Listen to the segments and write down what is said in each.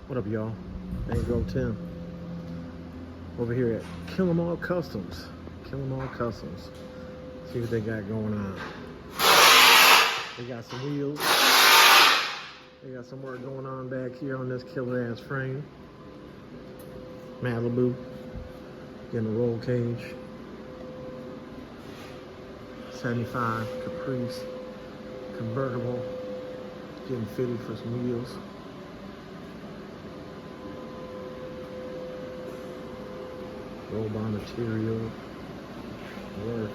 What up, y'all? Bankroll Tim. Over here at Killem Customs. Killem Customs. See what they got going on. They got some wheels. They got some work going on back here on this killer ass frame. Malibu. Getting a roll cage. 75 Caprice. Convertible. Getting fitted for some wheels. Roll-on material. Work.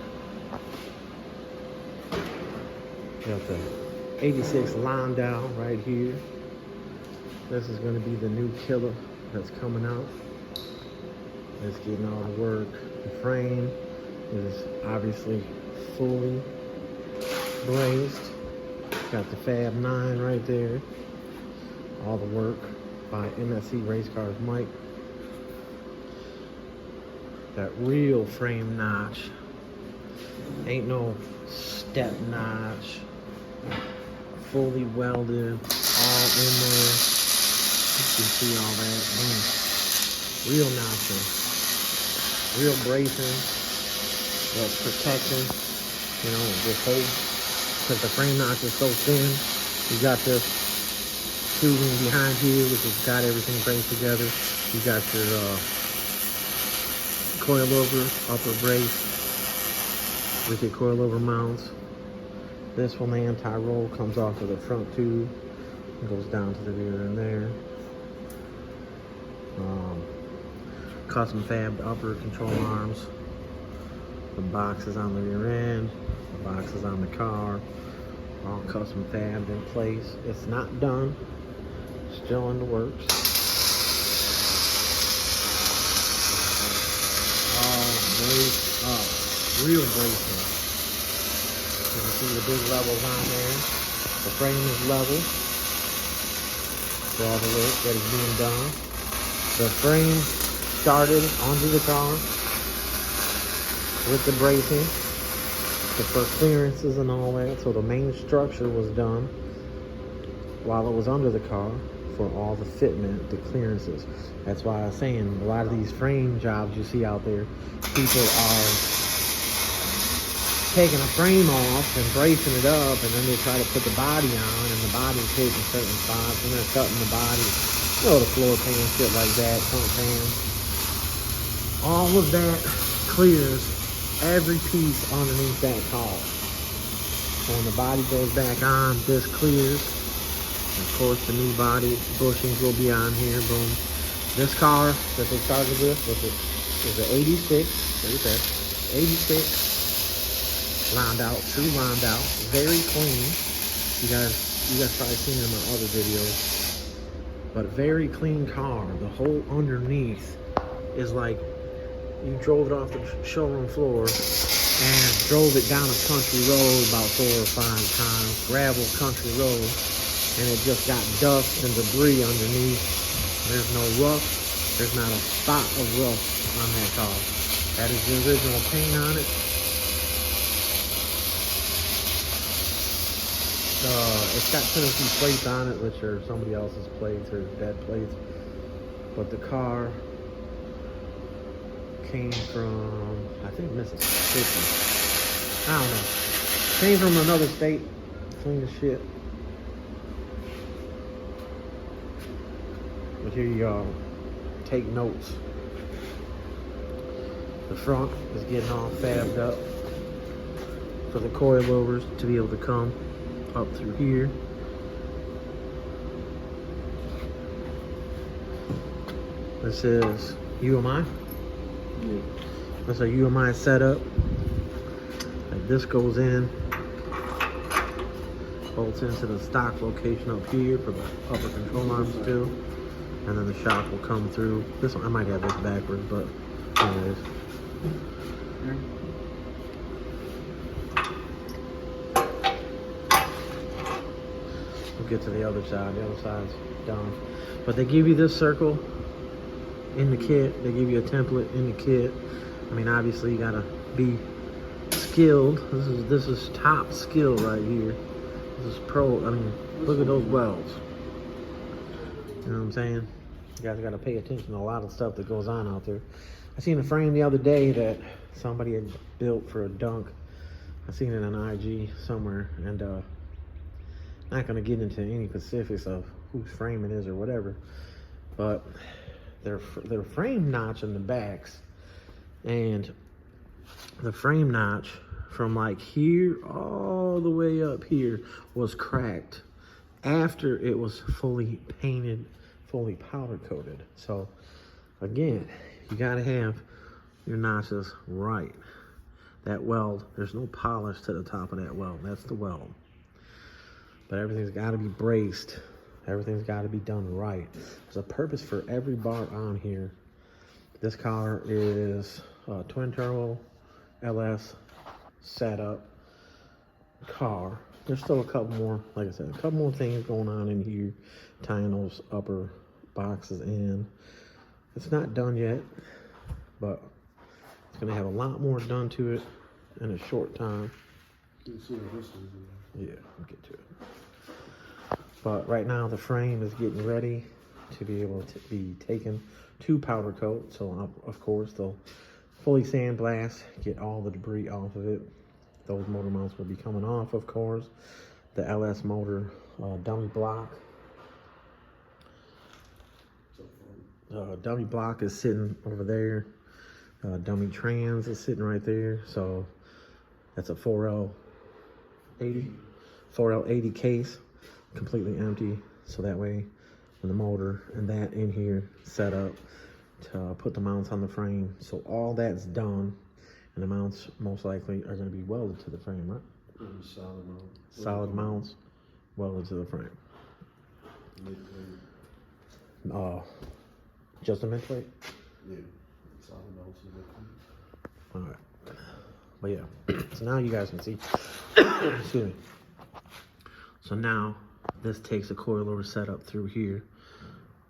Got the 86 Landau right here. This is going to be the new killer that's coming out. It's getting all the work. The frame is obviously fully braced. Got the Fab 9 right there. All the work by MSC Race Cars Mike. That real frame notch. Ain't no step notch. Fully welded, all in there. You can see all that. Boom. Real notching. Real bracing. Protection. You know, this whole, because the frame notch is so thin, you got this tubing behind here, which has got everything braced together. You got your coilover upper brace with your coilover mounts. This one, the anti-roll, comes off of the front tube and goes down to the rear end there. Custom fabbed upper control arms. The box is on the rear end. The box is on the car. All custom fabbed in place. It's not done. Still in the works. Braced up. Real bracing. You can see the big levels on there. The frame is level for all the work that is being done. The frame started onto the car with the bracing, for clearances and all that. So the main structure was done while it was under the car for all the fitment, the clearances. That's why I was saying a lot of these frame jobs you see out there, people are taking a frame off and bracing it up, and then they try to put the body on, and the body's hitting certain spots, and they're cutting the body, you know, the floor pan, shit like that, front pan. All of that clears every piece underneath that car. So when the body goes back on, this clears. Of course, the new body bushings will be on here. Boom. This car that they started with is an 86. Look at that. 86 Landau, true Landau, very clean. You guys probably seen it in my other videos. But very clean car. The whole underneath is like you drove it off the showroom floor and drove it down a country road about 4 or 5 times, gravel country road, and it just got dust and debris underneath. There's no rough. There's not a spot of rough on that car. That is the original paint on it. It's got Tennessee plates on it, which are somebody else's plates or dead plates. But the car came from, I think, Mississippi. I don't know. Came from another state. Clean as shit. But here you go. Take notes. The front is getting all fabbed up for the coilovers to be able to come up through here. This is UMI. Yeah. That's a UMI setup. Like this goes in, bolts into the stock location up here for the upper control arms too. And then the shock will come through. This one, I might have this backwards, but anyways. We'll get to the other side. The other side's done. But they give you this circle in the kit. They give you a template in the kit. I mean, obviously you gotta be skilled. This is top skill right here. This is pro. I mean, look at those welds. You know what I'm saying? You guys got to pay attention to a lot of stuff that goes on out there. I seen a frame the other day that somebody had built for a dunk. I seen it on IG somewhere, and not gonna get into any specifics of whose frame it is or whatever, but their frame notch in the backs, and the frame notch from like here all the way up here was cracked after it was fully painted, fully powder coated. So again, you gotta have your notches right. That weld, there's no polish to the top of that weld. That's the weld. But everything's gotta be braced. Everything's gotta be done right. There's a purpose for every bar on here. This car is a twin turbo LS setup car. There's still a couple more, like I said, a couple more things going on in here, tying those upper boxes in. It's not done yet, but it's gonna have a lot more done to it in a short time. Yeah, we'll get to it. But right now the frame is getting ready to be able to be taken to powder coat. So of course they'll fully sandblast, get all the debris off of it. Those motor mounts will be coming off, of course. The LS motor dummy block. Dummy block is sitting over there. Dummy trans is sitting right there. So that's a 4L80 case, completely empty. So that way, when the motor and that in here set up to put the mounts on the frame. So all that's done, and the mounts most likely are going to be welded to the frame, right? Solid mount. Solid mounts welded to the frame. Just a mid plate? Yeah. Solid mounts. All right. But yeah, so now you guys can see. Excuse me. So now this takes a coilover setup through here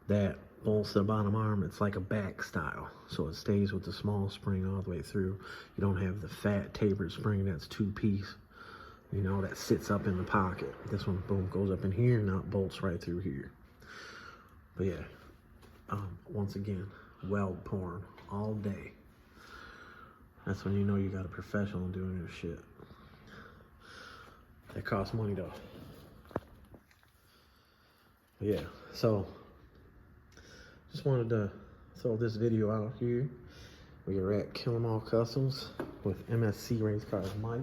that bolts to the bottom arm. It's like a back style, so it stays with the small spring all the way through. You don't have the fat tapered spring that's two-piece, you know, that sits up in the pocket. This one, boom, goes up in here, and now it bolts right through here. But yeah, once again, weld porn all day. That's when you know you got a professional doing your shit. That costs money though. But yeah, so just wanted to throw this video out here. We are at Killem Customs with MSC Race Cars Mike.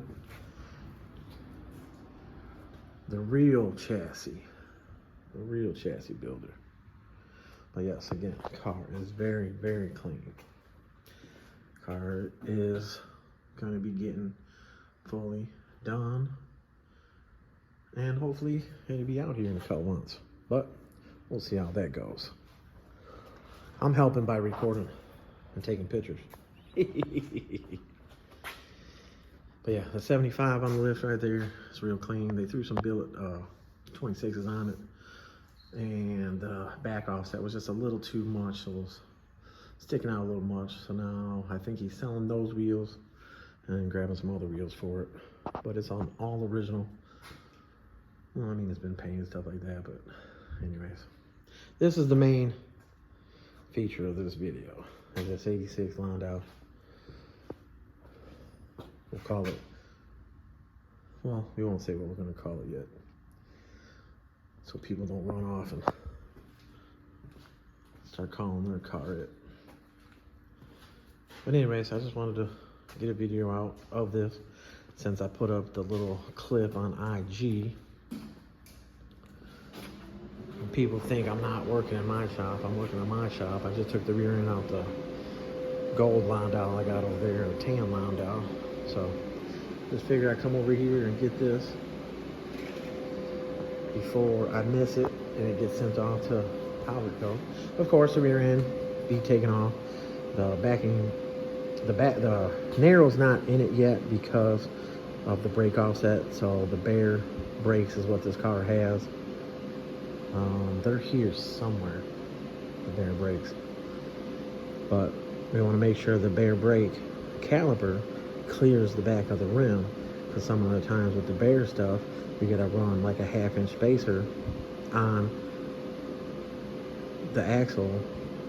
The real chassis builder. But yes, again, the car is very, very clean. Car is going to be getting fully done, and hopefully it'll be out here in a couple months, but we'll see how that goes. I'm helping by recording and taking pictures. But yeah, the 75 on the lift right there is real clean. They threw some billet 26s on it, and the back offset was just a little too much, so it was sticking out a little much. So now I think he's selling those wheels and grabbing some other wheels for it, but it's on all original. Well, I mean, it's been painted and stuff like that, but anyways, this is the main feature of this video. Is this 86 Landau. We'll call it, well, we won't say what we're going to call it yet, so people don't run off and start calling their car it. But anyways, I just wanted to get a video out of this since I put up the little clip on IG. And people think I'm not working in my shop. I'm working in my shop. I just took the rear end out the gold Landau I got over there, a tan Landau. So just figured I'd come over here and get this before I miss it and it gets sent off to powder coat. Of course, the rear end be taken off. The backing, the narrow's not in it yet because of the brake offset. So the bare brakes is what this car has. They're here somewhere, the bare brakes. But we want to make sure the bare brake caliper clears the back of the rim, because some of the times with the bare stuff, we gotta run like a 1/2 inch spacer on the axle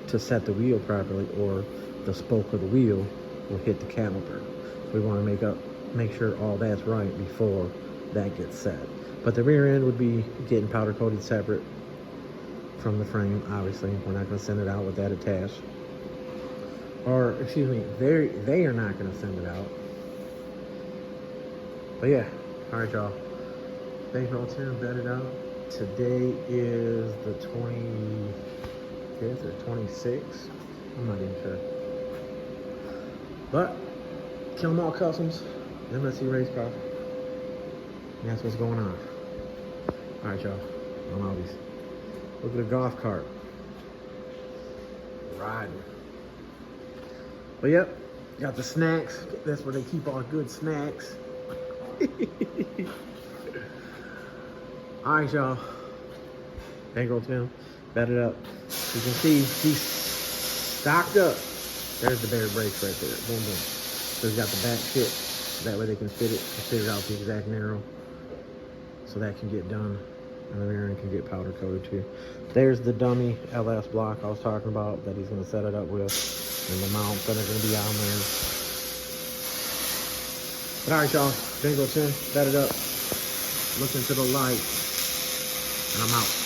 to set the wheel properly, or the spoke of the wheel will hit the caliper. We want to make sure all that's right before that gets set. But the rear end would be getting powder coated separate from the frame. Obviously, we're not going to send it out with that attached. Or, excuse me, they are not going to send it out. But yeah, all right, y'all. Bankroll Tim bedded out. Today is the 25th or 26th. I'm not even sure. But Killem Customs, MSC race car. And that's what's going on. All right, y'all. I'm out. Look at the golf cart. Riding. But yep, got the snacks. That's where they keep all the good snacks. All right, y'all. Bankroll Tim, bedded up. You can see he's stocked up. There's the bare brakes right there. Boom, boom. So he's got the back fit. That way they can fit it out the exact narrow. So that can get done. And the rear end can get powder coated too. There's the dummy LS block I was talking about that he's going to set it up with. And the mounts that are going to be on there. But alright, y'all. Bankroll Tim, bedded up. Looking to the light. And I'm out.